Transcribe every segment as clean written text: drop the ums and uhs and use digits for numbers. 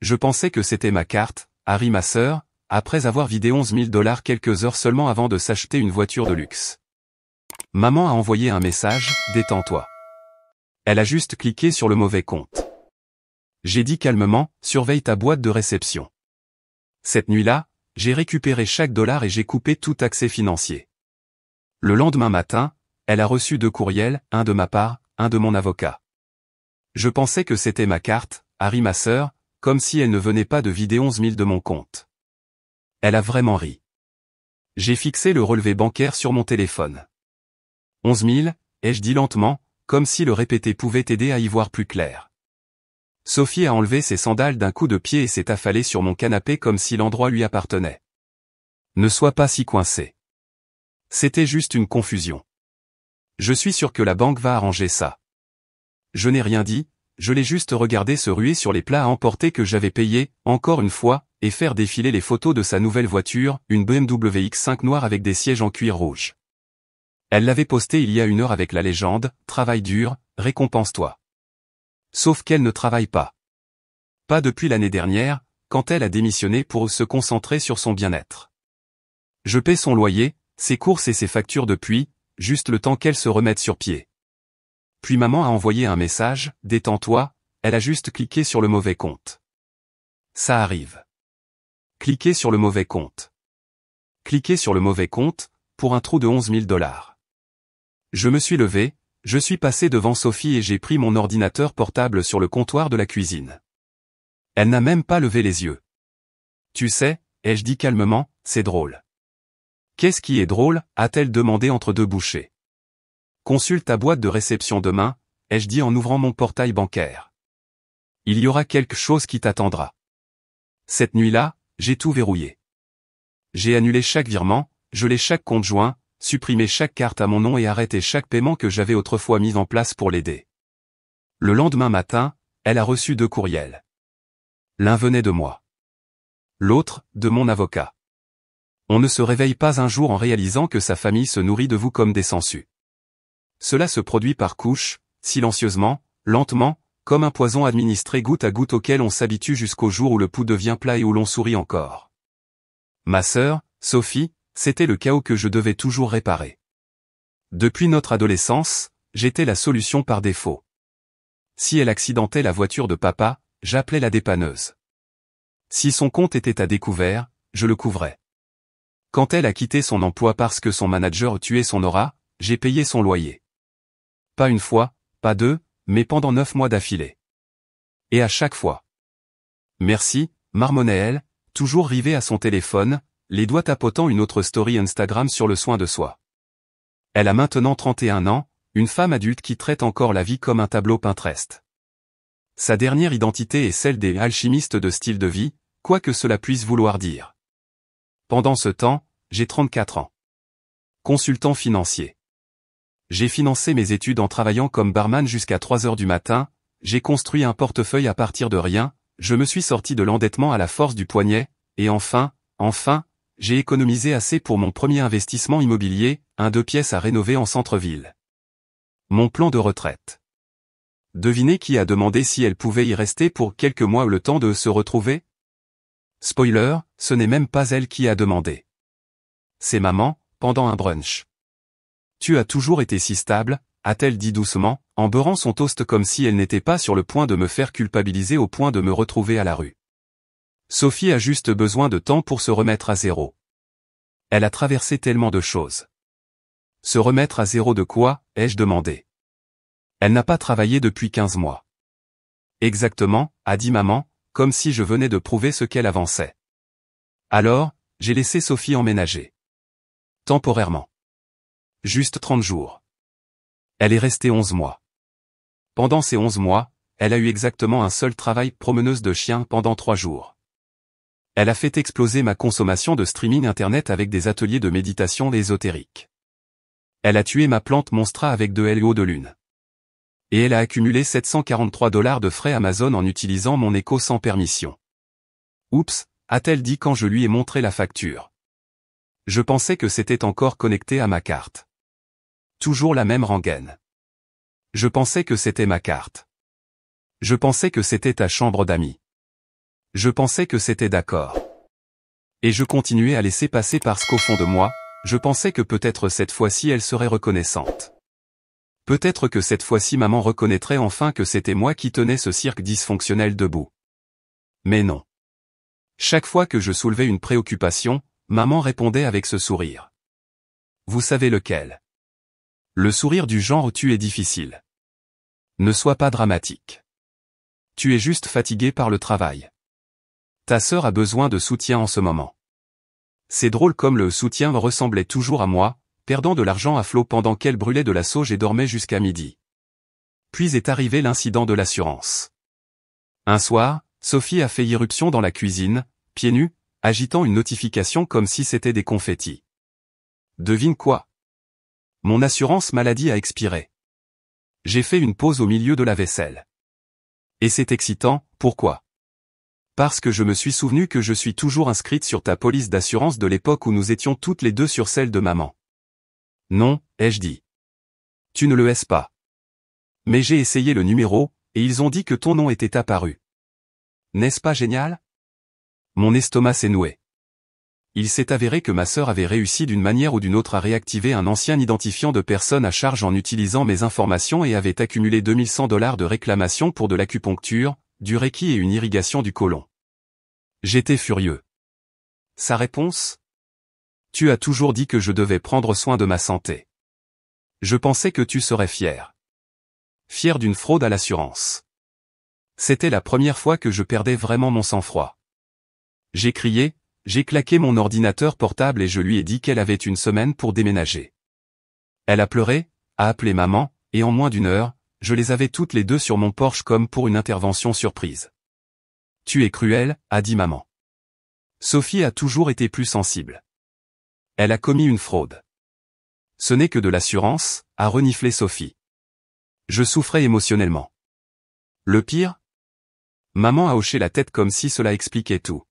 Je pensais que c'était ma carte, Harry ma sœur, après avoir vidé 11 000 $ quelques heures seulement avant de s'acheter une voiture de luxe. Maman a envoyé un message, détends-toi. Elle a juste cliqué sur le mauvais compte. J'ai dit calmement, surveille ta boîte de réception. Cette nuit-là, j'ai récupéré chaque dollar et j'ai coupé tout accès financier. Le lendemain matin, elle a reçu 2 courriels, un de ma part, un de mon avocat. Je pensais que c'était ma carte, Harry ma sœur, comme si elle ne venait pas de vider 11 000 de mon compte. Elle a vraiment ri. J'ai fixé le relevé bancaire sur mon téléphone. 11 000, ai-je dit lentement, comme si le répéter pouvait aider à y voir plus clair. Sophie a enlevé ses sandales d'un coup de pied et s'est affalée sur mon canapé comme si l'endroit lui appartenait. Ne sois pas si coincé. C'était juste une confusion. Je suis sûr que la banque va arranger ça. Je n'ai rien dit, je l'ai juste regardé se ruer sur les plats à emporter que j'avais payés, encore une fois, et faire défiler les photos de sa nouvelle voiture, une BMW X5 noire avec des sièges en cuir rouge. Elle l'avait posté il y a 1 heure avec la légende, « Travail dur, récompense-toi ». Sauf qu'elle ne travaille pas. Pas depuis l'année dernière, quand elle a démissionné pour se concentrer sur son bien-être. Je paie son loyer, ses courses et ses factures depuis, juste le temps qu'elle se remette sur pied. Puis maman a envoyé un message, « Détends-toi », elle a juste cliqué sur le mauvais compte. Ça arrive. Cliquez sur le mauvais compte. Cliquez sur le mauvais compte, pour un trou de 11 000 $. Je me suis levé, je suis passé devant Sophie et j'ai pris mon ordinateur portable sur le comptoir de la cuisine. Elle n'a même pas levé les yeux. Tu sais, ai-je dit calmement, c'est drôle. Qu'est-ce qui est drôle, a-t-elle demandé entre 2 bouchées. Consulte ta boîte de réception demain, ai-je dit en ouvrant mon portail bancaire. Il y aura quelque chose qui t'attendra. Cette nuit-là, j'ai tout verrouillé. J'ai annulé chaque virement, gelé chaque compte joint, supprimé chaque carte à mon nom et arrêté chaque paiement que j'avais autrefois mis en place pour l'aider. Le lendemain matin, elle a reçu 2 courriels. L'un venait de moi. L'autre, de mon avocat. On ne se réveille pas un jour en réalisant que sa famille se nourrit de vous comme des sangsues. Cela se produit par couches, silencieusement, lentement, comme un poison administré goutte à goutte auquel on s'habitue jusqu'au jour où le pouls devient plat et où l'on sourit encore. Ma sœur, Sophie, c'était le chaos que je devais toujours réparer. Depuis notre adolescence, j'étais la solution par défaut. Si elle accidentait la voiture de papa, j'appelais la dépanneuse. Si son compte était à découvert, je le couvrais. Quand elle a quitté son emploi parce que son manager tuait son aura, j'ai payé son loyer. Pas une fois, pas 2, mais pendant 9 mois d'affilée. Et à chaque fois. Merci, marmonnait-elle, toujours rivée à son téléphone, les doigts tapotant une autre story Instagram sur le soin de soi. Elle a maintenant 31 ans, une femme adulte qui traite encore la vie comme un tableau Pinterest. Sa dernière identité est celle des alchimistes de style de vie, quoi que cela puisse vouloir dire. Pendant ce temps, j'ai 34 ans. Consultant financier. J'ai financé mes études en travaillant comme barman jusqu'à 3 heures du matin, j'ai construit un portefeuille à partir de rien, je me suis sorti de l'endettement à la force du poignet, et enfin, j'ai économisé assez pour mon premier investissement immobilier, un 2 pièces à rénover en centre-ville. Mon plan de retraite. Devinez qui a demandé si elle pouvait y rester pour quelques mois le temps de se retrouver? Spoiler, ce n'est même pas elle qui a demandé. C'est maman, pendant un brunch. Tu as toujours été si stable, a-t-elle dit doucement, en beurrant son toast comme si elle n'était pas sur le point de me faire culpabiliser au point de me retrouver à la rue. Sophie a juste besoin de temps pour se remettre à zéro. Elle a traversé tellement de choses. Se remettre à zéro de quoi, ai-je demandé. Elle n'a pas travaillé depuis 15 mois. Exactement, a dit maman, comme si je venais de prouver ce qu'elle avançait. Alors, j'ai laissé Sophie emménager. Temporairement. Juste 30 jours. Elle est restée 11 mois. Pendant ces 11 mois, elle a eu exactement un seul travail, promeneuse de chiens, pendant 3 jours. Elle a fait exploser ma consommation de streaming internet avec des ateliers de méditation ésotérique. Elle a tué ma plante Monstra avec de l'eau de lune. Et elle a accumulé 743 $ de frais Amazon en utilisant mon écho sans permission. Oups, a-t-elle dit quand je lui ai montré la facture. Je pensais que c'était encore connecté à ma carte. Toujours la même rengaine. Je pensais que c'était ma carte. Je pensais que c'était ta chambre d'amis. Je pensais que c'était d'accord. Et je continuais à laisser passer parce qu'au fond de moi, je pensais que peut-être cette fois-ci elle serait reconnaissante. Peut-être que cette fois-ci maman reconnaîtrait enfin que c'était moi qui tenais ce cirque dysfonctionnel debout. Mais non. Chaque fois que je soulevais une préoccupation, maman répondait avec ce sourire. Vous savez lequel? Le sourire du genre tu es difficile. Ne sois pas dramatique. Tu es juste fatigué par le travail. Ta sœur a besoin de soutien en ce moment. C'est drôle comme le soutien ressemblait toujours à moi, perdant de l'argent à flot pendant qu'elle brûlait de la sauge et dormait jusqu'à midi. Puis est arrivé l'incident de l'assurance. Un soir, Sophie a fait irruption dans la cuisine, pieds nus, agitant une notification comme si c'était des confettis. Devine quoi? Mon assurance maladie a expiré. J'ai fait une pause au milieu de la vaisselle. Et c'est excitant, pourquoi? Parce que je me suis souvenu que je suis toujours inscrite sur ta police d'assurance de l'époque où nous étions toutes les deux sur celle de maman. Non, ai-je dit. Tu ne le es pas. Mais j'ai essayé le numéro, et ils ont dit que ton nom était apparu. N'est-ce pas génial? Mon estomac s'est noué. Il s'est avéré que ma sœur avait réussi d'une manière ou d'une autre à réactiver un ancien identifiant de personne à charge en utilisant mes informations et avait accumulé $2100 de réclamation pour de l'acupuncture, du reiki et une irrigation du côlon. J'étais furieux. Sa réponse? Tu as toujours dit que je devais prendre soin de ma santé. Je pensais que tu serais fier. Fier d'une fraude à l'assurance. C'était la première fois que je perdais vraiment mon sang-froid. J'ai crié, j'ai claqué mon ordinateur portable et je lui ai dit qu'elle avait une semaine pour déménager. Elle a pleuré, a appelé maman, et en moins d'une heure, je les avais toutes les deux sur mon porche comme pour une intervention surprise. Tu es cruel, a dit maman. Sophie a toujours été plus sensible. Elle a commis une fraude. Ce n'est que de l'assurance, a reniflé Sophie. Je souffrais émotionnellement. Le pire? Maman a hoché la tête comme si cela expliquait tout.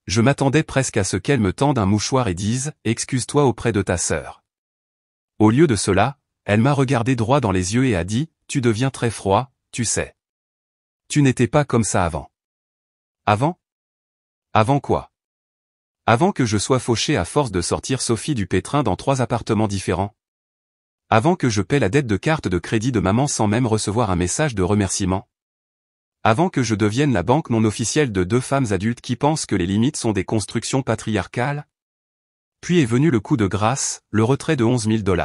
Je m'attendais presque à ce qu'elle me tende un mouchoir et dise « Excuse-toi auprès de ta sœur ». Au lieu de cela, elle m'a regardé droit dans les yeux et a dit « Tu deviens très froid, tu sais. Tu n'étais pas comme ça avant. » Avant? Avant quoi? Avant que je sois fauché à force de sortir Sophie du pétrin dans 3 appartements différents? Avant que je paie la dette de carte de crédit de maman sans même recevoir un message de remerciement? Avant que je devienne la banque non officielle de 2 femmes adultes qui pensent que les limites sont des constructions patriarcales? Puis est venu le coup de grâce, le retrait de $11 000.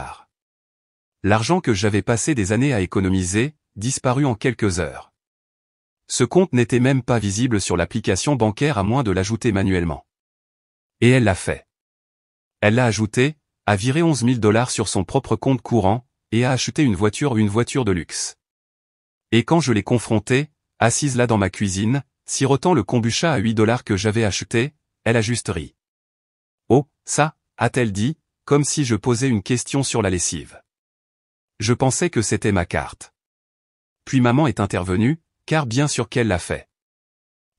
L'argent que j'avais passé des années à économiser, disparu en quelques heures. Ce compte n'était même pas visible sur l'application bancaire à moins de l'ajouter manuellement. Et elle l'a fait. Elle l'a ajouté, a viré $11 000 sur son propre compte courant, et a acheté une voiture de luxe. Et quand je l'ai confrontée, assise là dans ma cuisine, sirotant le kombucha à $8 que j'avais acheté, elle a juste ri. Oh, ça, a-t-elle dit, comme si je posais une question sur la lessive. Je pensais que c'était ma carte. Puis maman est intervenue, car bien sûr qu'elle l'a fait.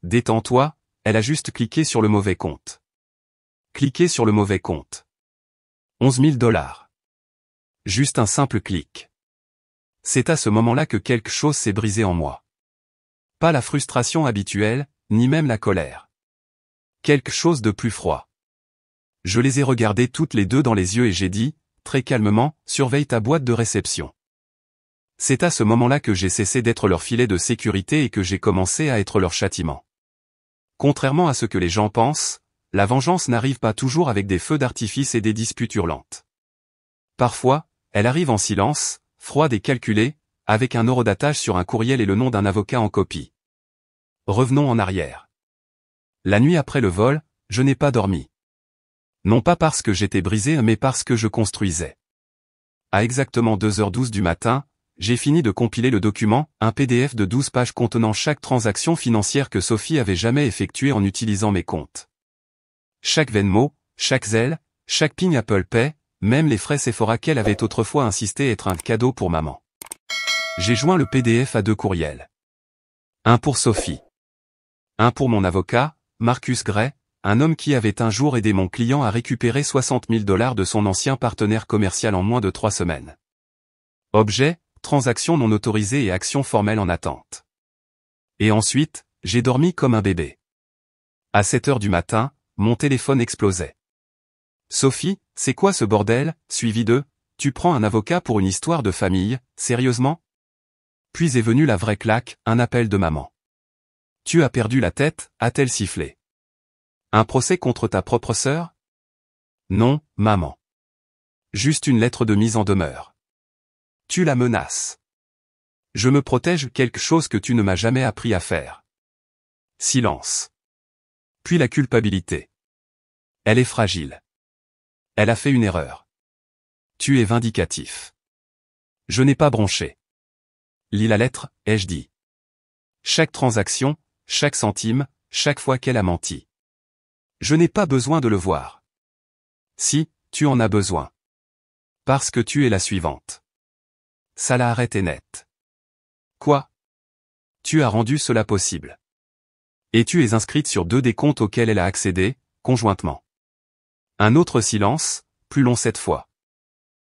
Détends-toi, elle a juste cliqué sur le mauvais compte. Cliquer sur le mauvais compte. $11 000. Juste un simple clic. C'est à ce moment-là que quelque chose s'est brisé en moi. Pas la frustration habituelle, ni même la colère. Quelque chose de plus froid. Je les ai regardées toutes les deux dans les yeux et j'ai dit, très calmement, surveille ta boîte de réception. C'est à ce moment-là que j'ai cessé d'être leur filet de sécurité et que j'ai commencé à être leur châtiment. Contrairement à ce que les gens pensent, la vengeance n'arrive pas toujours avec des feux d'artifice et des disputes hurlantes. Parfois, elle arrive en silence, froide et calculée, avec un horodatage sur un courriel et le nom d'un avocat en copie. Revenons en arrière. La nuit après le vol, je n'ai pas dormi. Non pas parce que j'étais brisé mais parce que je construisais. À exactement 2h12 du matin, j'ai fini de compiler le document, un PDF de 12 pages contenant chaque transaction financière que Sophie avait jamais effectuée en utilisant mes comptes. Chaque Venmo, chaque Zelle, chaque ping Apple Pay, même les frais Sephora qu'elle avait autrefois insisté être un cadeau pour maman. J'ai joint le PDF à 2 courriels. Un pour Sophie. Un pour mon avocat, Marcus Gray, un homme qui avait un jour aidé mon client à récupérer $60 000 de son ancien partenaire commercial en moins de 3 semaines. Objet, transaction non autorisée et action formelle en attente. Et ensuite, j'ai dormi comme un bébé. À 7 heures du matin, mon téléphone explosait. Sophie, c'est quoi ce bordel, suivi de « Tu prends un avocat pour une histoire de famille, sérieusement ?» Puis est venue la vraie claque, un appel de maman. « Tu as perdu la tête ?» a-t-elle sifflé. « Un procès contre ta propre sœur ?» « Non, maman. Juste une lettre de mise en demeure. »« Tu la menaces. »« Je me protège, quelque chose que tu ne m'as jamais appris à faire. » Silence. Puis la culpabilité. « Elle est fragile. Elle a fait une erreur. »« Tu es vindicatif. »« Je n'ai pas bronché. » Lis la lettre, ai-je dit. Chaque transaction, chaque centime, chaque fois qu'elle a menti. Je n'ai pas besoin de le voir. Si, tu en as besoin. Parce que tu es la suivante. Ça l'a arrêté net. Quoi? Tu as rendu cela possible. Et tu es inscrite sur 2 des comptes auxquels elle a accédé, conjointement. Un autre silence, plus long cette fois.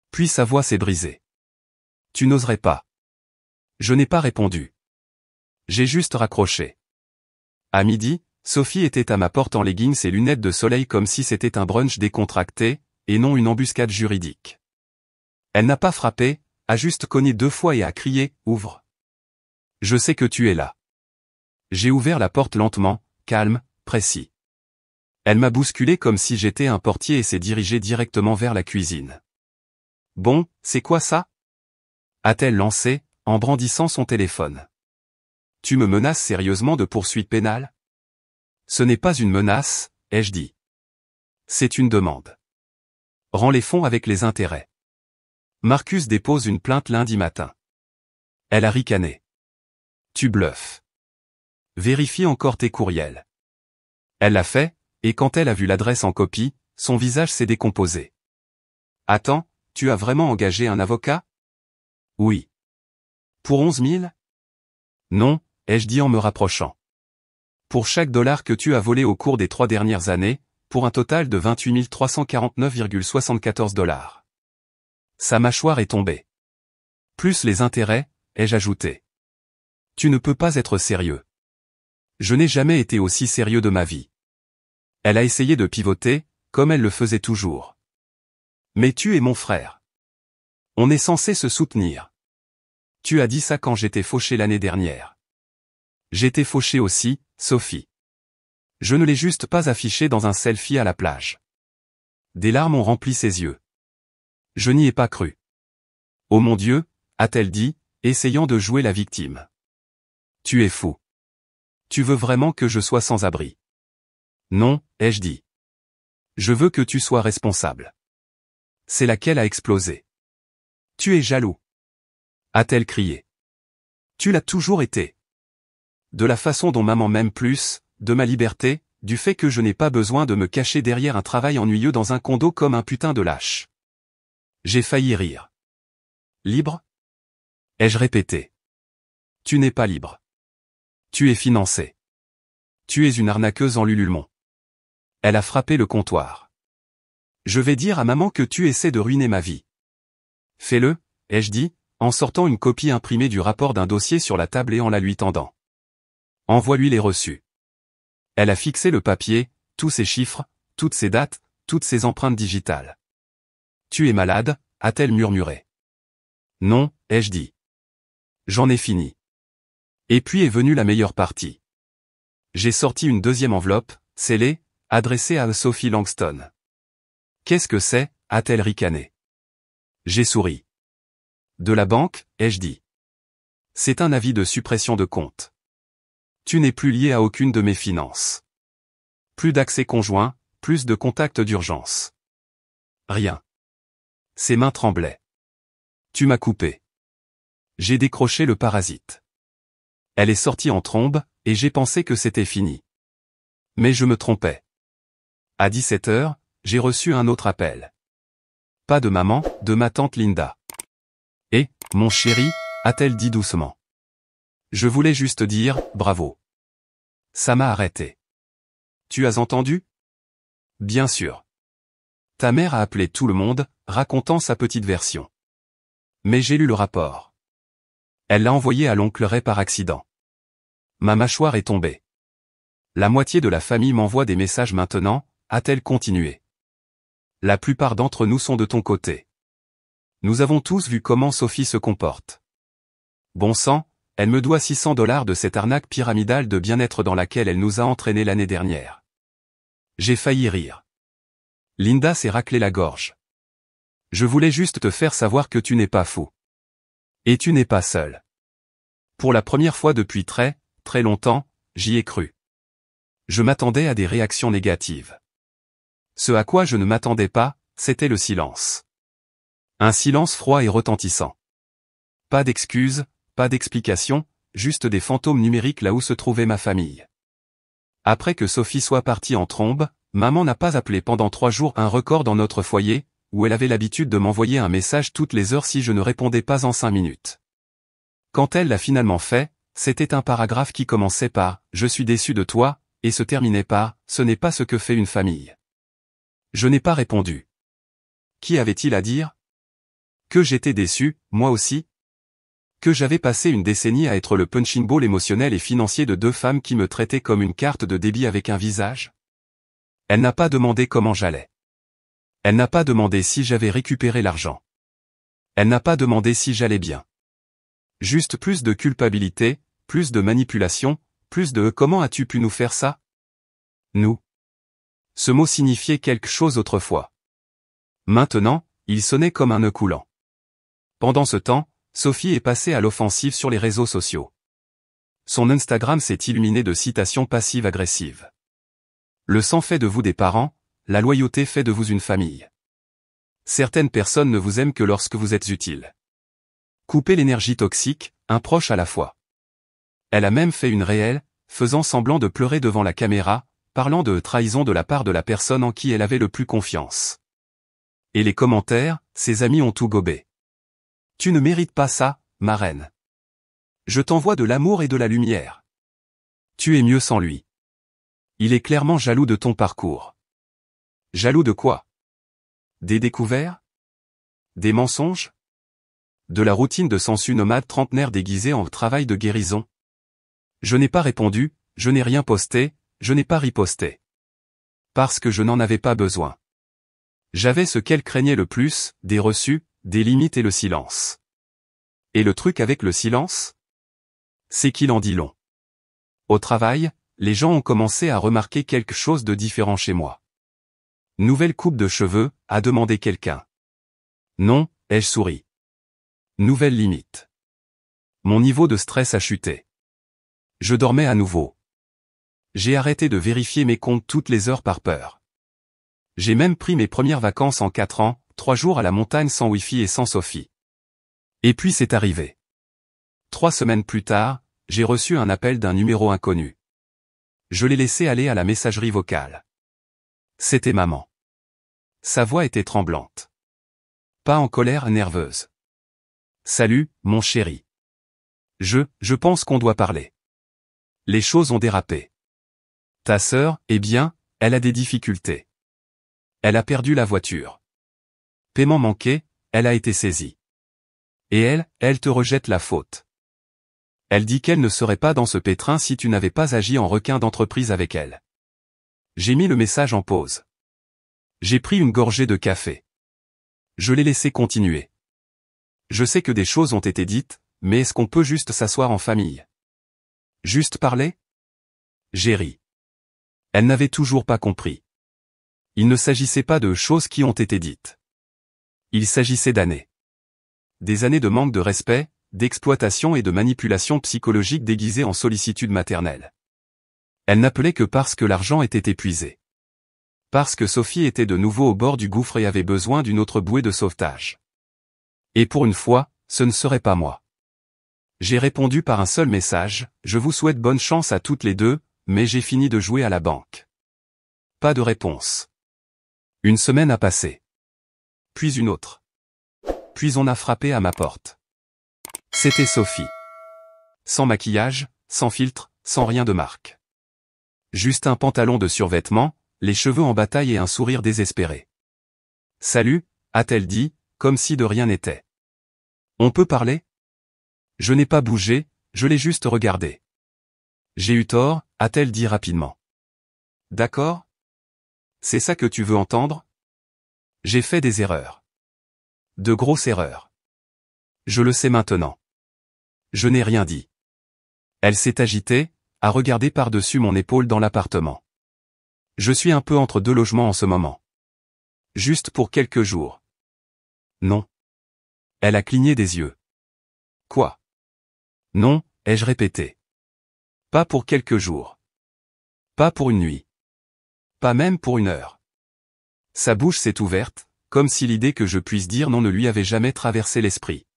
Puis sa voix s'est brisée. Tu n'oserais pas. Je n'ai pas répondu. J'ai juste raccroché. À midi, Sophie était à ma porte en leggings et lunettes de soleil comme si c'était un brunch décontracté, et non une embuscade juridique. Elle n'a pas frappé, a juste cogné 2 fois et a crié « Ouvre !» Je sais que tu es là. J'ai ouvert la porte lentement, calme, précis. Elle m'a bousculé comme si j'étais un portier et s'est dirigée directement vers la cuisine. « Bon, c'est quoi ça ?» a-t-elle lancé, en brandissant son téléphone. « Tu me menaces sérieusement de poursuite pénale ? » Ce n'est pas une menace, ai-je dit. C'est une demande. Rends les fonds avec les intérêts. Marcus dépose une plainte lundi matin. Elle a ricané. Tu bluffes. Vérifie encore tes courriels. Elle l'a fait, et quand elle a vu l'adresse en copie, son visage s'est décomposé. Attends, tu as vraiment engagé un avocat? Oui. Pour 11 000? Non, ai-je dit en me rapprochant. Pour chaque dollar que tu as volé au cours des 3 dernières années, pour un total de 28 349,74 $. Sa mâchoire est tombée. Plus les intérêts, ai-je ajouté. Tu ne peux pas être sérieux. Je n'ai jamais été aussi sérieux de ma vie. Elle a essayé de pivoter, comme elle le faisait toujours. Mais tu es mon frère. On est censé se soutenir. Tu as dit ça quand j'étais fauché l'année dernière. J'étais fauché aussi, Sophie. Je ne l'ai juste pas affiché dans un selfie à la plage. Des larmes ont rempli ses yeux. Je n'y ai pas cru. Oh mon Dieu, a-t-elle dit, essayant de jouer la victime. Tu es fou. Tu veux vraiment que je sois sans abri? Non, ai-je dit. Je veux que tu sois responsable. C'est laquelle a explosé. Tu es jaloux. A-t-elle crié. Tu l'as toujours été. De la façon dont maman m'aime plus, de ma liberté, du fait que je n'ai pas besoin de me cacher derrière un travail ennuyeux dans un condo comme un putain de lâche. J'ai failli rire. Libre? Ai-je répété. Tu n'es pas libre. Tu es financé. Tu es une arnaqueuse en lululemon. Elle a frappé le comptoir. Je vais dire à maman que tu essaies de ruiner ma vie. Fais-le, ai-je dit, en sortant une copie imprimée du rapport d'un dossier sur la table et en la lui tendant. Envoie-lui les reçus. Elle a fixé le papier, tous ses chiffres, toutes ses dates, toutes ses empreintes digitales. Tu es malade, a-t-elle murmuré. Non, ai-je dit. J'en ai fini. Et puis est venue la meilleure partie. J'ai sorti une 2e enveloppe, scellée, adressée à Sophie Langston. Qu'est-ce que c'est, a-t-elle ricané. J'ai souri. De la banque, ai-je dit. C'est un avis de suppression de compte. Tu n'es plus lié à aucune de mes finances. Plus d'accès conjoint, plus de contacts d'urgence. Rien. Ses mains tremblaient. Tu m'as coupé. J'ai décroché le parasite. Elle est sortie en trombe, et j'ai pensé que c'était fini. Mais je me trompais. À 17 h, j'ai reçu un autre appel. Pas de maman, de ma tante Linda. Et, mon chéri, a-t-elle dit doucement. Je voulais juste dire, bravo. Ça m'a arrêté. Tu as entendu? Bien sûr. Ta mère a appelé tout le monde, racontant sa petite version. Mais j'ai lu le rapport. Elle l'a envoyé à l'oncle Ray par accident. Ma mâchoire est tombée. La moitié de la famille m'envoie des messages maintenant, a-t-elle continué. La plupart d'entre nous sont de ton côté. Nous avons tous vu comment Sophie se comporte. Bon sang, elle me doit $600 de cette arnaque pyramidale de bien-être dans laquelle elle nous a entraînés l'année dernière. J'ai failli rire. Linda s'est raclé la gorge. Je voulais juste te faire savoir que tu n'es pas fou. Et tu n'es pas seul. Pour la première fois depuis très, très longtemps, j'y ai cru. Je m'attendais à des réactions négatives. Ce à quoi je ne m'attendais pas, c'était le silence. Un silence froid et retentissant. Pas d'excuses, pas d'explications, juste des fantômes numériques là où se trouvait ma famille. Après que Sophie soit partie en trombe, maman n'a pas appelé pendant 3 jours, un record dans notre foyer, où elle avait l'habitude de m'envoyer un message toutes les heures si je ne répondais pas en 5 minutes. Quand elle l'a finalement fait, c'était un paragraphe qui commençait par « Je suis déçu de toi » et se terminait par « Ce n'est pas ce que fait une famille ». Je n'ai pas répondu. Qui avait-il à dire? Que j'étais déçu, moi aussi? Que j'avais passé une décennie à être le punching ball émotionnel et financier de 2 femmes qui me traitaient comme une carte de débit avec un visage? Elle n'a pas demandé comment j'allais. Elle n'a pas demandé si j'avais récupéré l'argent. Elle n'a pas demandé si j'allais bien. Juste plus de culpabilité, plus de manipulation, plus de « Comment as-tu pu nous faire ça ?» Nous. Ce mot signifiait quelque chose autrefois. Maintenant, il sonnait comme un nœud coulant. Pendant ce temps, Sophie est passée à l'offensive sur les réseaux sociaux. Son Instagram s'est illuminé de citations passives-agressives. Le sang fait de vous des parents, la loyauté fait de vous une famille. Certaines personnes ne vous aiment que lorsque vous êtes utile. Coupez l'énergie toxique, un proche à la fois. Elle a même fait une réelle, faisant semblant de pleurer devant la caméra, parlant de trahison de la part de la personne en qui elle avait le plus confiance. Et les commentaires, ses amis ont tout gobé. Tu ne mérites pas ça, ma reine. Je t'envoie de l'amour et de la lumière. Tu es mieux sans lui. Il est clairement jaloux de ton parcours. Jaloux de quoi? Des découvertes? Des mensonges? De la routine de sensu nomade trentenaire déguisée en travail de guérison? Je n'ai pas répondu, je n'ai rien posté, je n'ai pas riposté. Parce que je n'en avais pas besoin. J'avais ce qu'elle craignait le plus, des refus, des limites et le silence. Et le truc avec le silence? C'est qu'il en dit long. Au travail, les gens ont commencé à remarquer quelque chose de différent chez moi. Nouvelle coupe de cheveux, a demandé quelqu'un. Non, ai-je souri. Nouvelle limite. Mon niveau de stress a chuté. Je dormais à nouveau. J'ai arrêté de vérifier mes comptes toutes les heures par peur. J'ai même pris mes premières vacances en 4 ans, 3 jours à la montagne sans Wi-Fi et sans Sophie. Et puis c'est arrivé. 3 semaines plus tard, j'ai reçu un appel d'un numéro inconnu. Je l'ai laissé aller à la messagerie vocale. C'était maman. Sa voix était tremblante. Pas en colère, nerveuse. Salut, mon chéri. Je pense qu'on doit parler. Les choses ont dérapé. Ta sœur, eh bien, elle a des difficultés. Elle a perdu la voiture. Paiement manqué, elle a été saisie. Et elle te rejette la faute. Elle dit qu'elle ne serait pas dans ce pétrin si tu n'avais pas agi en requin d'entreprise avec elle. J'ai mis le message en pause. J'ai pris une gorgée de café. Je l'ai laissé continuer. Je sais que des choses ont été dites, mais est-ce qu'on peut juste s'asseoir en famille? Juste parler? J'ai ri. Elle n'avait toujours pas compris. Il ne s'agissait pas de choses qui ont été dites. Il s'agissait d'années. Des années de manque de respect, d'exploitation et de manipulation psychologique déguisée en sollicitude maternelle. Elle n'appelait que parce que l'argent était épuisé. Parce que Sophie était de nouveau au bord du gouffre et avait besoin d'une autre bouée de sauvetage. Et pour une fois, ce ne serait pas moi. J'ai répondu par un seul message, je vous souhaite bonne chance à toutes les deux, mais j'ai fini de jouer à la banque. Pas de réponse. Une semaine a passé. Puis une autre. Puis on a frappé à ma porte. C'était Sophie. Sans maquillage, sans filtre, sans rien de marque. Juste un pantalon de survêtement, les cheveux en bataille et un sourire désespéré. Salut, a-t-elle dit, comme si de rien n'était. On peut parler? Je n'ai pas bougé, je l'ai juste regardé. J'ai eu tort, a-t-elle dit rapidement. d'accord? C'est ça que tu veux entendre? J'ai fait des erreurs. De grosses erreurs. Je le sais maintenant. Je n'ai rien dit. Elle s'est agitée, a regardé par-dessus mon épaule dans l'appartement. Je suis un peu entre deux logements en ce moment. Juste pour quelques jours. Non. Elle a cligné des yeux. Quoi? Non, ai-je répété. Pas pour quelques jours. Pas pour une nuit. Pas même pour une heure. Sa bouche s'est ouverte, comme si l'idée que je puisse dire non ne lui avait jamais traversé l'esprit.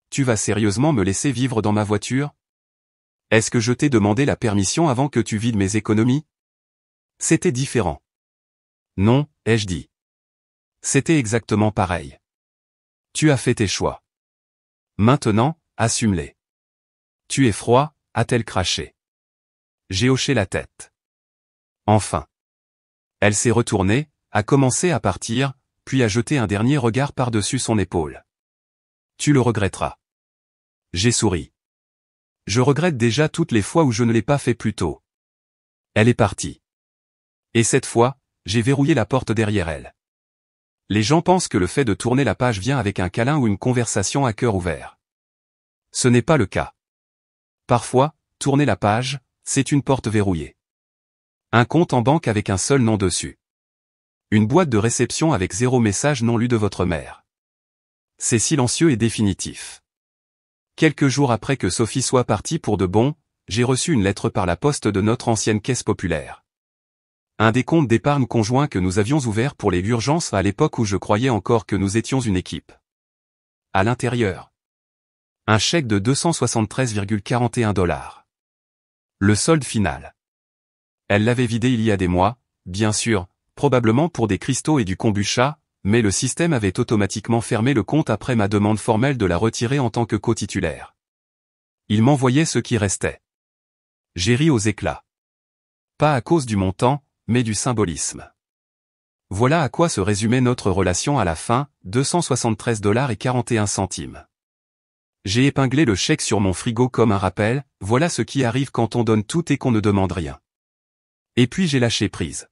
Tu vas sérieusement me laisser vivre dans ma voiture? Est-ce que je t'ai demandé la permission avant que tu vides mes économies? C'était différent. Non, ai-je dit. C'était exactement pareil. Tu as fait tes choix. Maintenant, assume-les. Tu es froid, a-t-elle craché. J'ai hoché la tête. Enfin. Elle s'est retournée, a commencé à partir, puis a jeté un dernier regard par-dessus son épaule. Tu le regretteras. J'ai souri. Je regrette déjà toutes les fois où je ne l'ai pas fait plus tôt. Elle est partie. Et cette fois, j'ai verrouillé la porte derrière elle. Les gens pensent que le fait de tourner la page vient avec un câlin ou une conversation à cœur ouvert. Ce n'est pas le cas. Parfois, tourner la page, c'est une porte verrouillée. Un compte en banque avec un seul nom dessus. Une boîte de réception avec 0 message non lu de votre mère. C'est silencieux et définitif. Quelques jours après que Sophie soit partie pour de bon, j'ai reçu une lettre par la poste de notre ancienne caisse populaire. Un des comptes d'épargne conjoint que nous avions ouvert pour les urgences à l'époque où je croyais encore que nous étions une équipe. À l'intérieur. Un chèque de 273,41 $. Le solde final. Elle l'avait vidé il y a des mois, bien sûr, probablement pour des cristaux et du kombucha, mais le système avait automatiquement fermé le compte après ma demande formelle de la retirer en tant que co-titulaire. Il m'envoyait ce qui restait. J'ai ri aux éclats. Pas à cause du montant, mais du symbolisme. Voilà à quoi se résumait notre relation à la fin, 273,41 $. J'ai épinglé le chèque sur mon frigo comme un rappel, voilà ce qui arrive quand on donne tout et qu'on ne demande rien. Et puis j'ai lâché prise.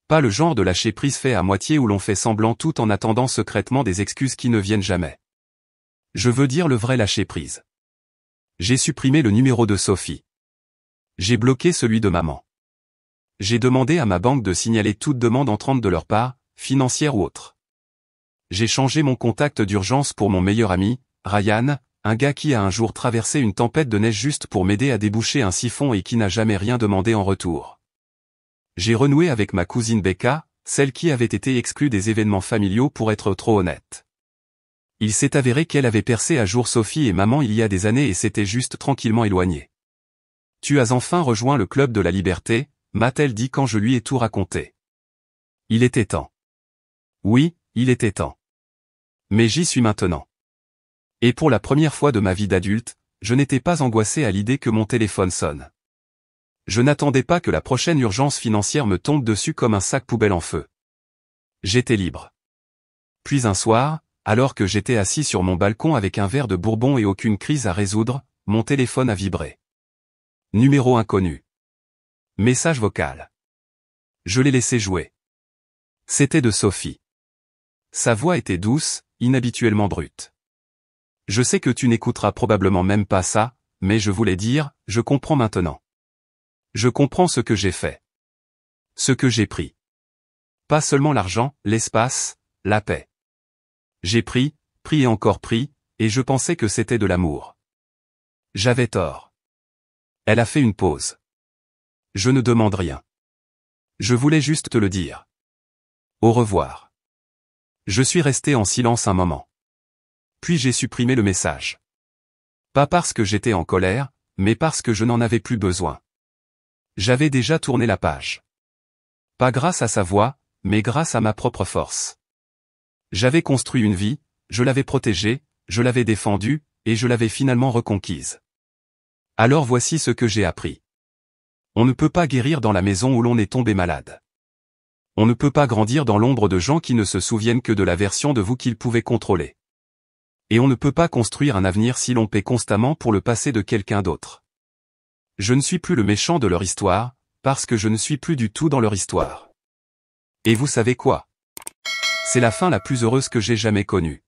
Pas le genre de lâcher prise fait à moitié où l'on fait semblant tout en attendant secrètement des excuses qui ne viennent jamais. Je veux dire le vrai lâcher prise. J'ai supprimé le numéro de Sophie. J'ai bloqué celui de maman. J'ai demandé à ma banque de signaler toute demande entrante de leur part, financière ou autre. J'ai changé mon contact d'urgence pour mon meilleur ami, Ryan, un gars qui a un jour traversé une tempête de neige juste pour m'aider à déboucher un siphon et qui n'a jamais rien demandé en retour. J'ai renoué avec ma cousine Becca, celle qui avait été exclue des événements familiaux pour être trop honnête. Il s'est avéré qu'elle avait percé à jour Sophie et maman il y a des années et s'était juste tranquillement éloignée. Tu as enfin rejoint le club de la liberté, m'a-t-elle dit quand je lui ai tout raconté. Il était temps. Oui, il était temps. Mais j'y suis maintenant. Et pour la première fois de ma vie d'adulte, je n'étais pas angoissé à l'idée que mon téléphone sonne. Je n'attendais pas que la prochaine urgence financière me tombe dessus comme un sac poubelle en feu. J'étais libre. Puis un soir, alors que j'étais assis sur mon balcon avec un verre de bourbon et aucune crise à résoudre, mon téléphone a vibré. Numéro inconnu. Message vocal. Je l'ai laissé jouer. C'était de Sophie. Sa voix était douce, inhabituellement brute. Je sais que tu n'écouteras probablement même pas ça, mais je voulais dire, je comprends maintenant. Je comprends ce que j'ai fait. Ce que j'ai pris. Pas seulement l'argent, l'espace, la paix. J'ai pris et encore pris, et je pensais que c'était de l'amour. J'avais tort. Elle a fait une pause. Je ne demande rien. Je voulais juste te le dire. Au revoir. Je suis resté en silence un moment. Puis j'ai supprimé le message. Pas parce que j'étais en colère, mais parce que je n'en avais plus besoin. J'avais déjà tourné la page. Pas grâce à sa voix, mais grâce à ma propre force. J'avais construit une vie, je l'avais protégée, je l'avais défendue, et je l'avais finalement reconquise. Alors voici ce que j'ai appris. On ne peut pas guérir dans la maison où l'on est tombé malade. On ne peut pas grandir dans l'ombre de gens qui ne se souviennent que de la version de vous qu'ils pouvaient contrôler. Et on ne peut pas construire un avenir si l'on paie constamment pour le passé de quelqu'un d'autre. Je ne suis plus le méchant de leur histoire, parce que je ne suis plus du tout dans leur histoire. Et vous savez quoi? C'est la fin la plus heureuse que j'ai jamais connue.